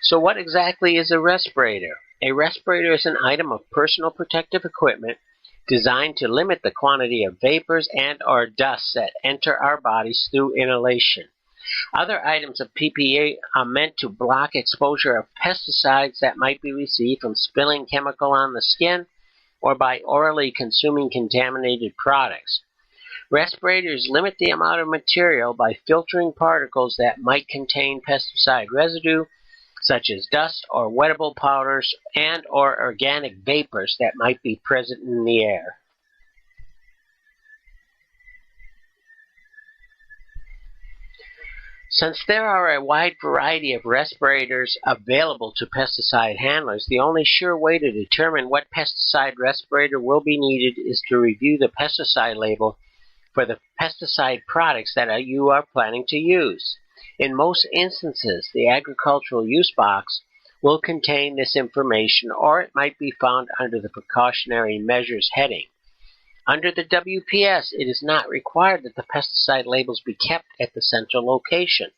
So what exactly is a respirator? A respirator is an item of personal protective equipment designed to limit the quantity of vapors and or dust that enter our bodies through inhalation. Other items of PPE are meant to block exposure of pesticides that might be received from spilling chemical on the skin or by orally consuming contaminated products. Respirators limit the amount of material by filtering particles that might contain pesticide residue, such as dust or wettable powders and or organic vapors that might be present in the air. Since there are a wide variety of respirators available to pesticide handlers, the only sure way to determine what pesticide respirator will be needed is to review the pesticide label for the pesticide products that you are planning to use. In most instances, the agricultural use box will contain this information, or it might be found under the precautionary measures heading. Under the WPS, it is not required that the pesticide labels be kept at the central location.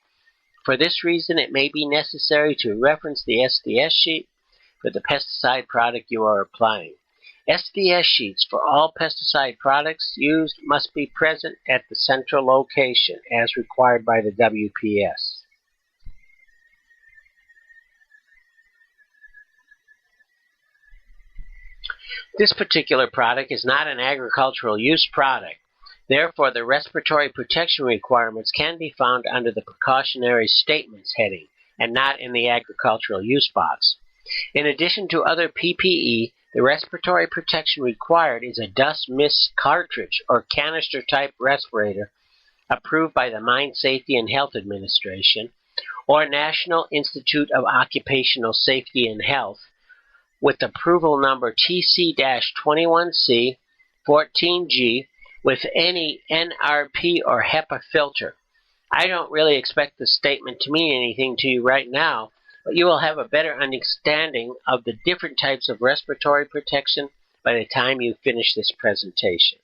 For this reason, it may be necessary to reference the SDS sheet for the pesticide product you are applying. SDS sheets for all pesticide products used must be present at the central location as required by the WPS. This particular product is not an agricultural use product. Therefore, the respiratory protection requirements can be found under the precautionary statements heading and not in the agricultural use box. In addition to other PPE, the respiratory protection required is a dust mist cartridge or canister type respirator approved by the Mine Safety and Health Administration or National Institute of Occupational Safety and Health with approval number TC-21C 14G with any NRP or HEPA filter. I don't really expect this statement to mean anything to you right now, but you will have a better understanding of the different types of respiratory protection by the time you finish this presentation.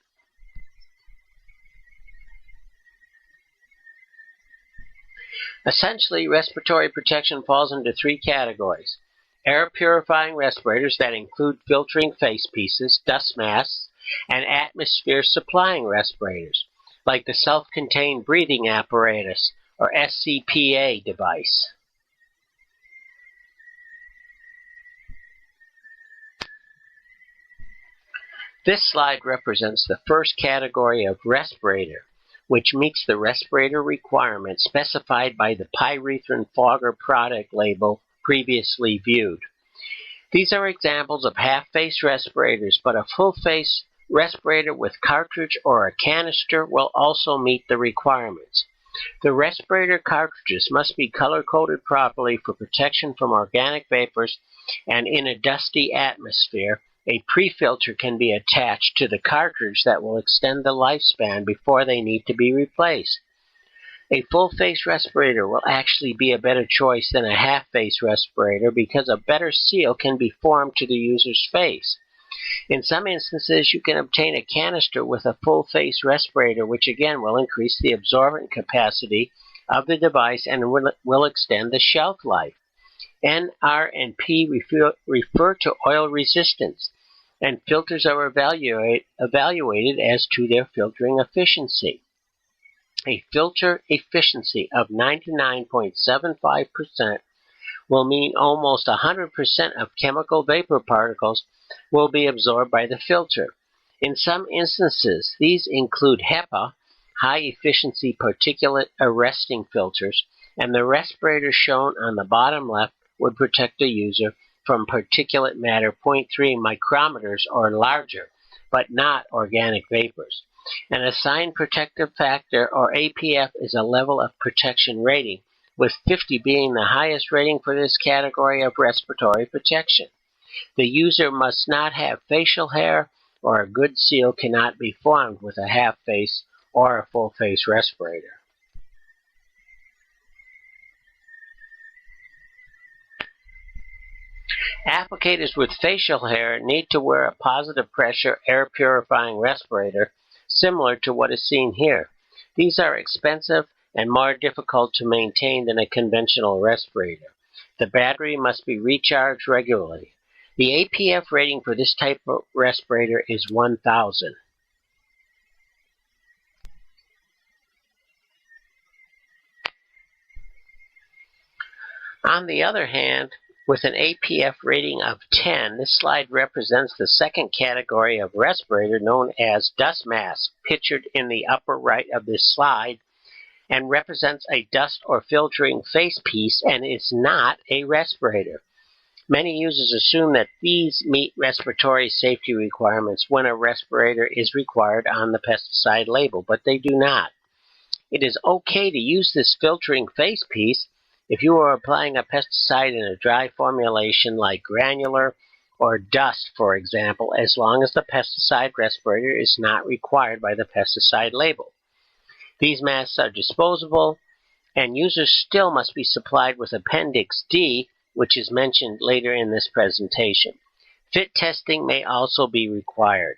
Essentially, respiratory protection falls into three categories. Air purifying respirators that include filtering face pieces, dust masks, and atmosphere supplying respirators, like the self-contained breathing apparatus or SCPA device. This slide represents the first category of respirator, which meets the respirator requirements specified by the pyrethrin fogger product label previously viewed. These are examples of half-face respirators, but a full-face respirator with cartridge or a canister will also meet the requirements. The respirator cartridges must be color-coded properly for protection from organic vapors, and in a dusty atmosphere, a pre-filter can be attached to the cartridge that will extend the lifespan before they need to be replaced. A full-face respirator will actually be a better choice than a half-face respirator because a better seal can be formed to the user's face. In some instances, you can obtain a canister with a full-face respirator, which again will increase the absorbent capacity of the device and will extend the shelf life. N, R, and P refer to oil resistance, and filters are evaluated as to their filtering efficiency. A filter efficiency of 99.75% will mean almost 100% of chemical vapor particles will be absorbed by the filter. In some instances, these include HEPA, high-efficiency particulate arresting filters, and the respirator shown on the bottom left would protect the user from particulate matter 0.3 micrometers or larger, but not organic vapors. An assigned protective factor, or APF, is a level of protection rating, with 50 being the highest rating for this category of respiratory protection. The user must not have facial hair, or a good seal cannot be formed with a half-face or a full-face respirator. Applicators with facial hair need to wear a positive pressure air purifying respirator similar to what is seen here. These are expensive and more difficult to maintain than a conventional respirator. The battery must be recharged regularly. The APF rating for this type of respirator is 1000. On the other hand, with an APF rating of 10, this slide represents the second category of respirator known as dust mask, pictured in the upper right of this slide, and represents a dust or filtering face piece and is not a respirator. Many users assume that these meet respiratory safety requirements when a respirator is required on the pesticide label, but they do not. It is okay to use this filtering face piece if you are applying a pesticide in a dry formulation like granular or dust, for example, as long as the pesticide respirator is not required by the pesticide label. These masks are disposable, and users still must be supplied with Appendix D, which is mentioned later in this presentation. Fit testing may also be required.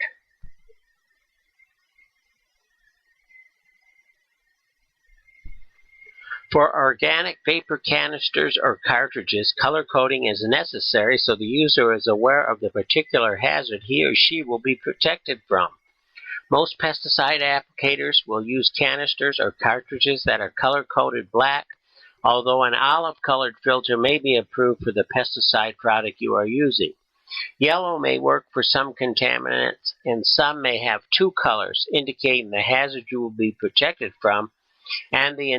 For organic vapor canisters or cartridges, color coding is necessary so the user is aware of the particular hazard he or she will be protected from. Most pesticide applicators will use canisters or cartridges that are color-coded black, although an olive-colored filter may be approved for the pesticide product you are using. Yellow may work for some contaminants, and some may have two colors, indicating the hazard you will be protected from and the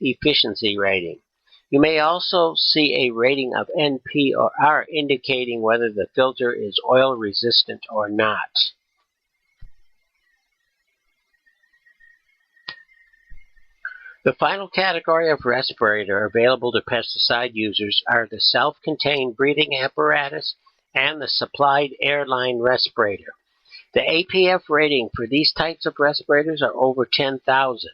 efficiency rating. You may also see a rating of NP or R indicating whether the filter is oil resistant or not. The final category of respirator available to pesticide users are the self-contained breathing apparatus and the supplied airline respirator. The APF rating for these types of respirators are over 10,000.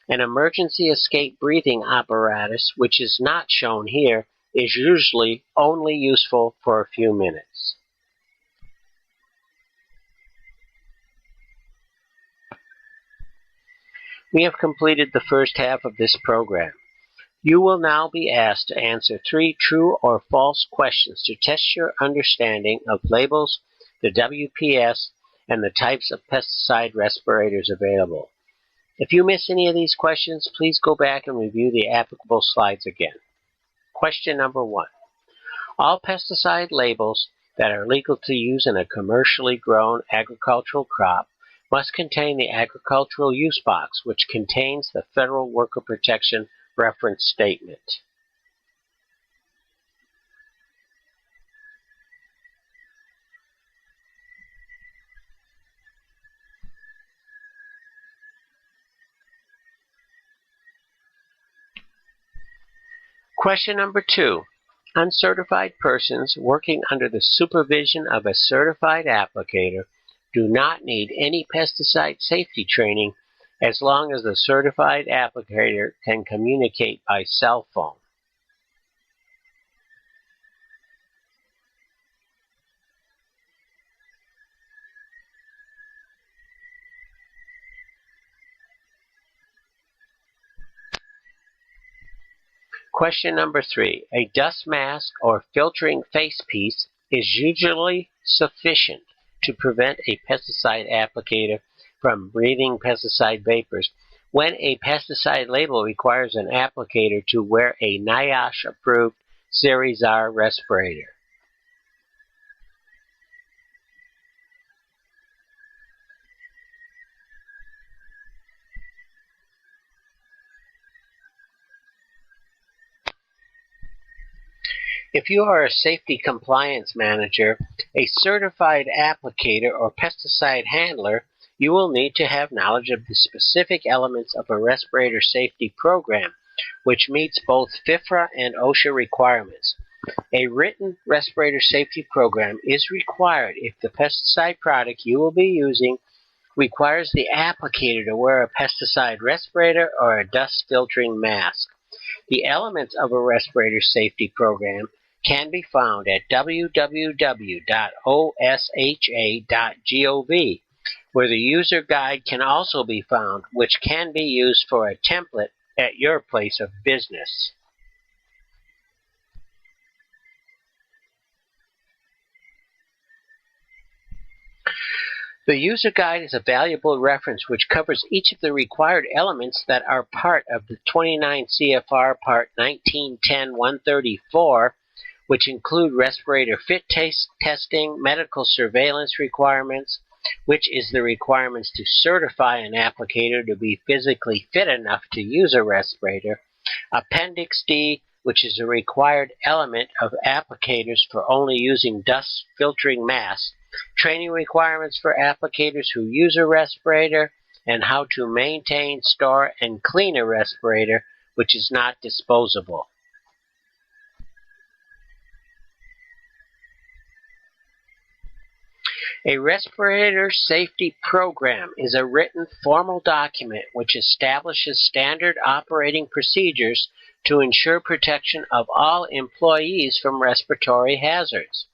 An emergency escape breathing apparatus, which is not shown here, is usually only useful for a few minutes. We have completed the first half of this program. You will now be asked to answer 3 true or false questions to test your understanding of labels, the WPS, and the types of pesticide respirators available. If you miss any of these questions, please go back and review the applicable slides again. Question number 1. All pesticide labels that are legal to use in a commercially grown agricultural crop must contain the agricultural use box, which contains the Federal Worker Protection reference statement. Question number 2. Uncertified persons working under the supervision of a certified applicator do not need any pesticide safety training as long as the certified applicator can communicate by cell phone. Question number 3. A dust mask or filtering face piece is usually sufficient to prevent a pesticide applicator from breathing pesticide vapors when a pesticide label requires an applicator to wear a NIOSH-approved Series R respirator. If you are a safety compliance manager, a certified applicator, or pesticide handler, you will need to have knowledge of the specific elements of a respirator safety program, which meets both FIFRA and OSHA requirements. A written respirator safety program is required if the pesticide product you will be using requires the applicator to wear a pesticide respirator or a dust filtering mask. The elements of a respirator safety program can be found at www.osha.gov, where the user guide can also be found, which can be used for a template at your place of business. The user guide is a valuable reference which covers each of the required elements that are part of the 29 CFR Part 1910-134, which include respirator fit testing, medical surveillance requirements, which is the requirements to certify an applicator to be physically fit enough to use a respirator, Appendix D, which is a required element of applicators for only using dust filtering masks, training requirements for applicators who use a respirator, and how to maintain, store, and clean a respirator, which is not disposable. A respirator safety program is a written formal document which establishes standard operating procedures to ensure protection of all employees from respiratory hazards.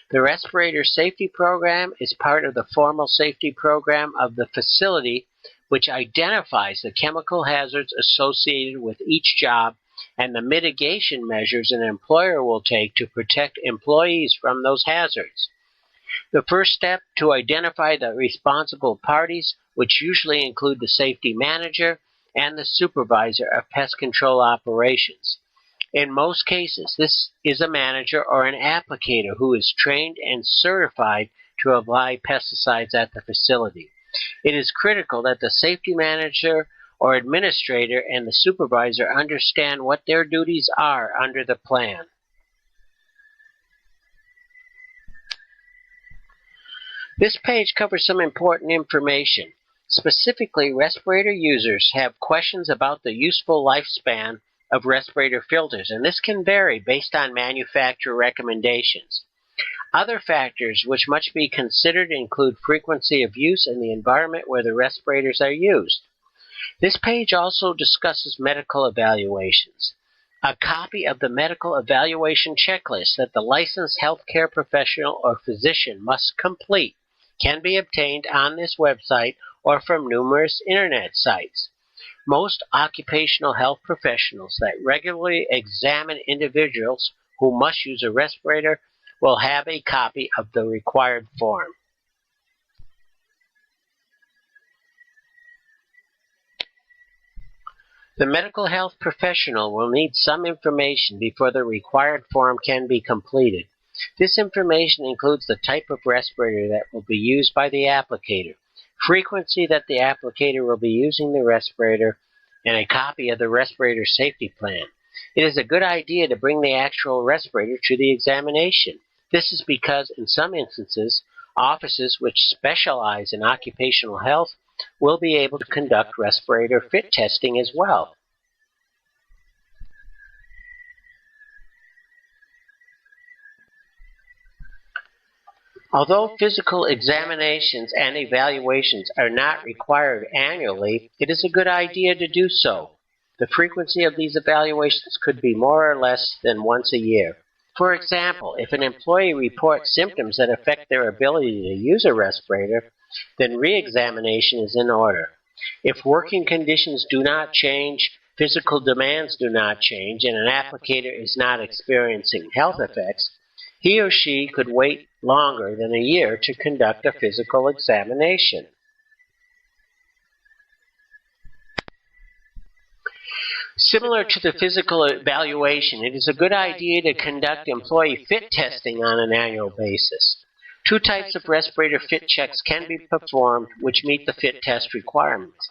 The respirator safety program is part of the formal safety program of the facility, which identifies the chemical hazards associated with each job and the mitigation measures an employer will take to protect employees from those hazards. The first step to identify the responsible parties, which usually include the safety manager and the supervisor of pest control operations. In most cases, this is a manager or an applicator who is trained and certified to apply pesticides at the facility. It is critical that the safety manager or administrator and the supervisor understand what their duties are under the plan. This page covers some important information. Specifically, respirator users have questions about the useful lifespan of respirator filters, and this can vary based on manufacturer recommendations. Other factors which must be considered include frequency of use and the environment where the respirators are used. This page also discusses medical evaluations. A copy of the medical evaluation checklist that the licensed healthcare professional or physician must complete can be obtained on this website or from numerous internet sites. Most occupational health professionals that regularly examine individuals who must use a respirator will have a copy of the required form. The medical health professional will need some information before the required form can be completed. This information includes the type of respirator that will be used by the applicator, frequency that the applicator will be using the respirator, and a copy of the respirator safety plan. It is a good idea to bring the actual respirator to the examination. This is because in some instances, offices which specialize in occupational health will be able to conduct respirator fit testing as well. Although physical examinations and evaluations are not required annually, it is a good idea to do so. The frequency of these evaluations could be more or less than once a year. For example, if an employee reports symptoms that affect their ability to use a respirator, then re-examination is in order. If working conditions do not change, physical demands do not change, and an applicator is not experiencing health effects, he or she could wait longer than a year to conduct a physical examination. Similar to the physical evaluation, it is a good idea to conduct employee fit testing on an annual basis. Two types of respirator fit checks can be performed which meet the fit test requirements.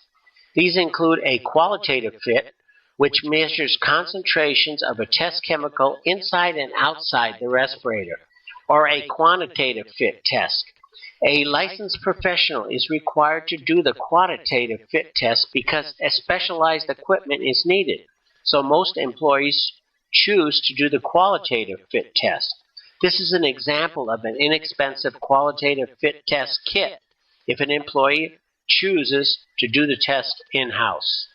These include a qualitative fit, which measures concentrations of a test chemical inside and outside the respirator, or a quantitative fit test. A licensed professional is required to do the quantitative fit test because a specialized equipment is needed, so most employees choose to do the qualitative fit test. This is an example of an inexpensive qualitative fit test kit if an employee chooses to do the test in-house.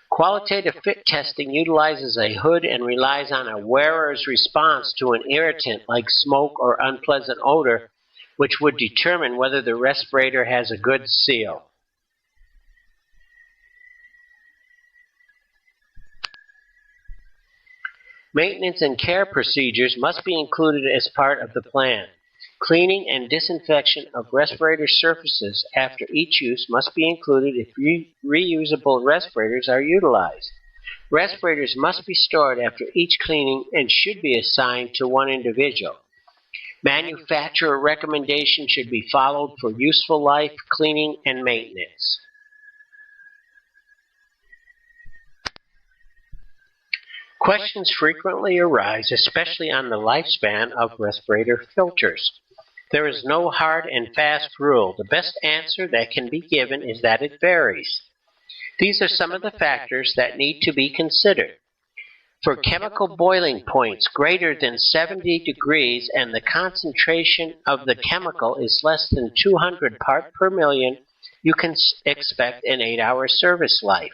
Qualitative fit testing utilizes a hood and relies on a wearer's response to an irritant like smoke or unpleasant odor, which would determine whether the respirator has a good seal. Maintenance and care procedures must be included as part of the plan. Cleaning and disinfection of respirator surfaces after each use must be included if reusable respirators are utilized. Respirators must be stored after each cleaning and should be assigned to one individual. Manufacturer recommendations should be followed for useful life, cleaning, and maintenance. Questions frequently arise, especially on the lifespan of respirator filters. There is no hard and fast rule. The best answer that can be given is that it varies. These are some of the factors that need to be considered. For chemical boiling points greater than 70 degrees and the concentration of the chemical is less than 200 parts per million, you can expect an 8-hour service life.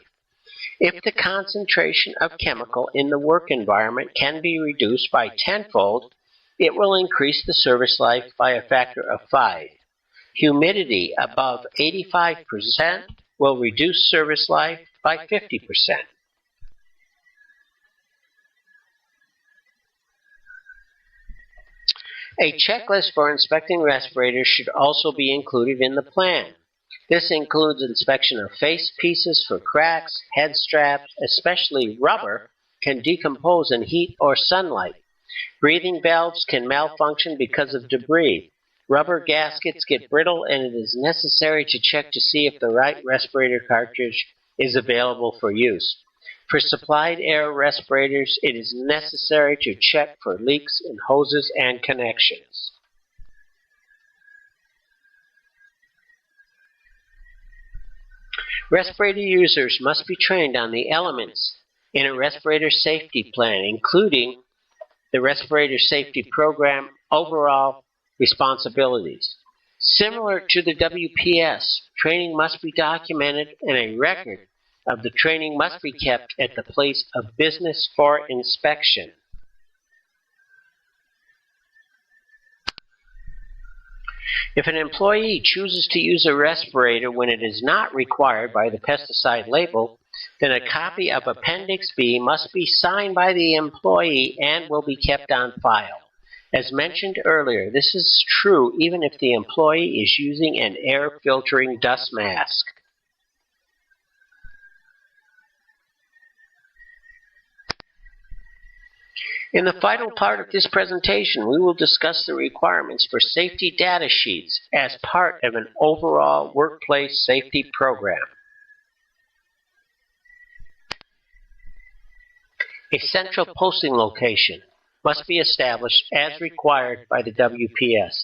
If the concentration of chemical in the work environment can be reduced by tenfold, it will increase the service life by a factor of 5. Humidity above 85% will reduce service life by 50%. A checklist for inspecting respirators should also be included in the plan. This includes inspection of face pieces for cracks, head straps, especially rubber, can decompose in heat or sunlight. Breathing valves can malfunction because of debris. Rubber gaskets get brittle, and it is necessary to check to see if the right respirator cartridge is available for use. For supplied air respirators, it is necessary to check for leaks in hoses and connections. Respirator users must be trained on the elements in a respirator safety plan, including the Respirator Safety Program overall responsibilities. Similar to the WPS, training must be documented and a record of the training must be kept at the place of business for inspection. If an employee chooses to use a respirator when it is not required by the pesticide label, then a copy of Appendix B must be signed by the employee and will be kept on file. As mentioned earlier, this is true even if the employee is using an air filtering dust mask. In the final part of this presentation, we will discuss the requirements for safety data sheets as part of an overall workplace safety program. A central posting location must be established as required by the WPS.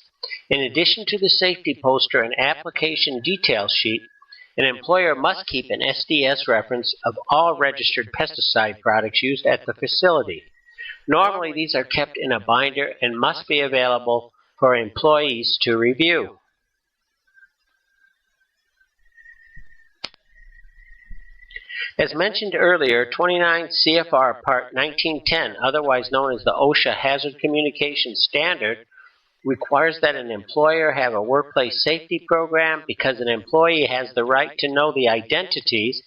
In addition to the safety poster and application detail sheet, an employer must keep an SDS reference of all registered pesticide products used at the facility. Normally, these are kept in a binder and must be available for employees to review. As mentioned earlier, 29 CFR Part 1910, otherwise known as the OSHA Hazard Communication Standard, requires that an employer have a workplace safety program because an employee has the right to know the identities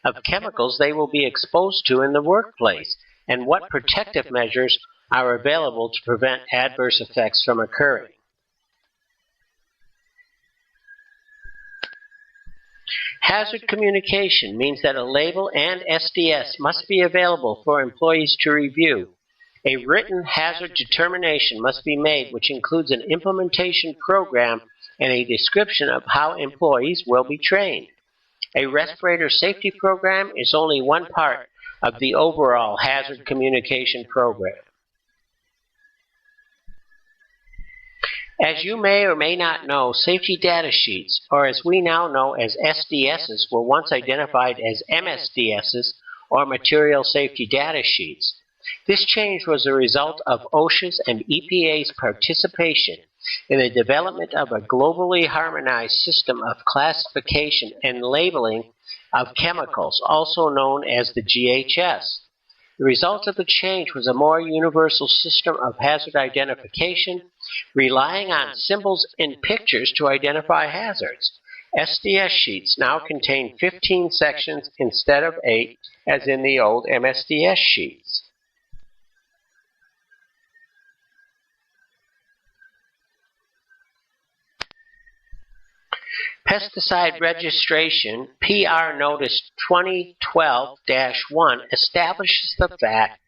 of chemicals they will be exposed to in the workplace and what protective measures are available to prevent adverse effects from occurring. Hazard communication means that a label and SDS must be available for employees to review. A written hazard determination must be made, which includes an implementation program and a description of how employees will be trained. A respirator safety program is only one part of the overall hazard communication program. As you may or may not know, safety data sheets, or as we now know as SDSs, were once identified as MSDSs, or Material Safety Data Sheets. This change was a result of OSHA's and EPA's participation in the development of a globally harmonized system of classification and labeling of chemicals, also known as the GHS. The result of the change was a more universal system of hazard identification, relying on symbols and pictures to identify hazards. SDS sheets now contain 15 sections instead of 8, as in the old MSDS sheets. Pesticide Registration PR Notice 2012-1 establishes the fact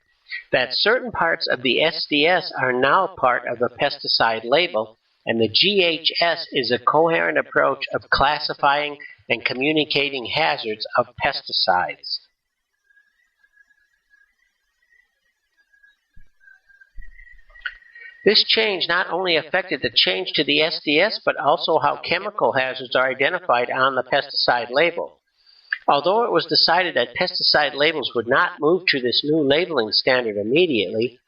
that certain parts of the SDS are now part of the pesticide label, and the GHS is a coherent approach of classifying and communicating hazards of pesticides. This change not only affected the change to the SDS, but also how chemical hazards are identified on the pesticide label. Although it was decided that pesticide labels would not move to this new labeling standard immediately,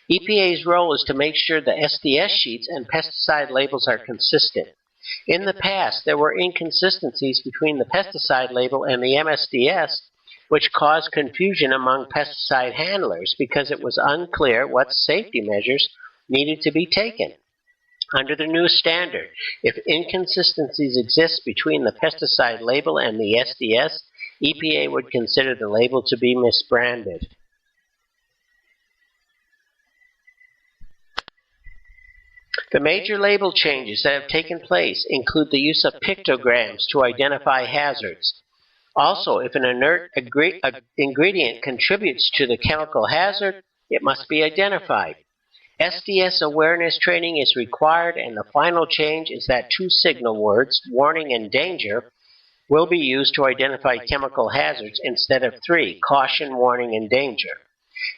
EPA's role is to make sure the SDS sheets and pesticide labels are consistent. In the past, there were inconsistencies between the pesticide label and the MSDS, which caused confusion among pesticide handlers because it was unclear what safety measures needed to be taken. Under the new standard, if inconsistencies exist between the pesticide label and the SDS, EPA would consider the label to be misbranded. The major label changes that have taken place include the use of pictograms to identify hazards. Also, if an inert ingredient contributes to the chemical hazard, it must be identified. SDS awareness training is required, and the final change is that 2 signal words, warning and danger, will be used to identify chemical hazards instead of 3, caution, warning, and danger.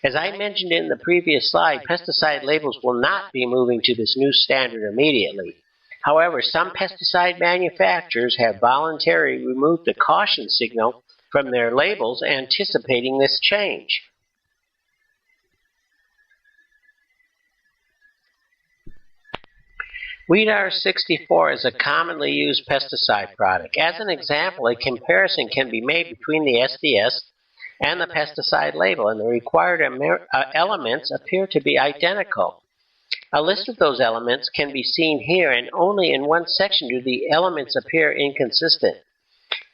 As I mentioned in the previous slide, pesticide labels will not be moving to this new standard immediately. However, some pesticide manufacturers have voluntarily removed the caution signal from their labels, anticipating this change. Weedar 64 is a commonly used pesticide product. As an example, a comparison can be made between the SDS and the pesticide label, and the required elements appear to be identical. A list of those elements can be seen here, and only in one section do the elements appear inconsistent.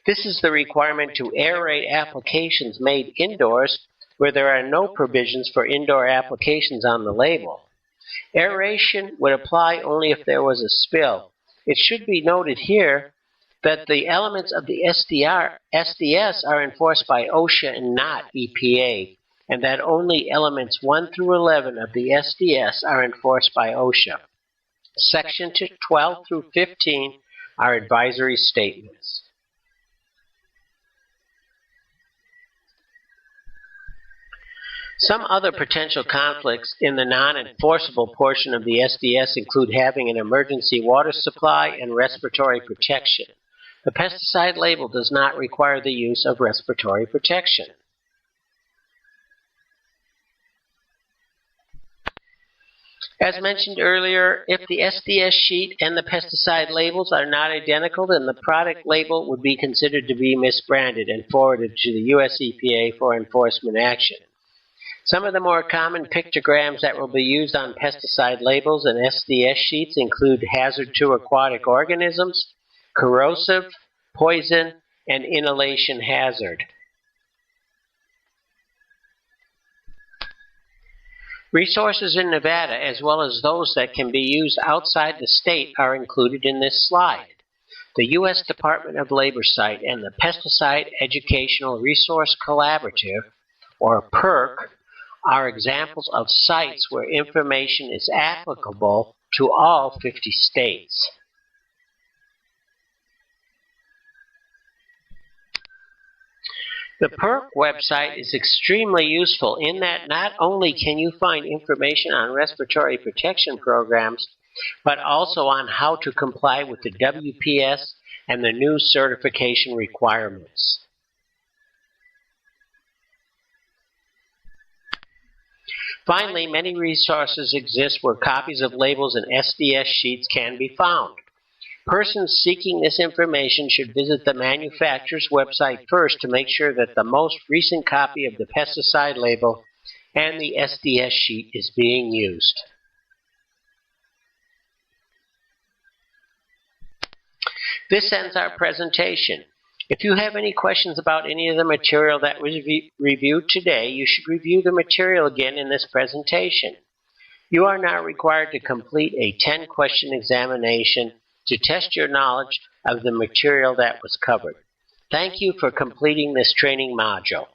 This is the requirement to aerate applications made indoors, where there are no provisions for indoor applications on the label. Aeration would apply only if there was a spill. It should be noted here that the elements of the SDS are enforced by OSHA and not EPA, and that only elements 1 through 11 of the SDS are enforced by OSHA. Section 12 through 15 are advisory statements. Some other potential conflicts in the non-enforceable portion of the SDS include having an emergency water supply and respiratory protection. The pesticide label does not require the use of respiratory protection. As mentioned earlier, if the SDS sheet and the pesticide labels are not identical, then the product label would be considered to be misbranded and forwarded to the US EPA for enforcement action. Some of the more common pictograms that will be used on pesticide labels and SDS sheets include hazard to aquatic organisms, corrosive, poison, and inhalation hazard. Resources in Nevada, as well as those that can be used outside the state, are included in this slide. The U.S. Department of Labor site and the Pesticide Educational Resource Collaborative, or PERC, are examples of sites where information is applicable to all 50 states. The PERC website is extremely useful in that not only can you find information on respiratory protection programs, but also on how to comply with the WPS and the new certification requirements. Finally, many resources exist where copies of labels and SDS sheets can be found. Persons seeking this information should visit the manufacturer's website first to make sure that the most recent copy of the pesticide label and the SDS sheet is being used. This ends our presentation. If you have any questions about any of the material that was reviewed today, you should review the material again in this presentation. You are now required to complete a 10-question examination to test your knowledge of the material that was covered. Thank you for completing this training module.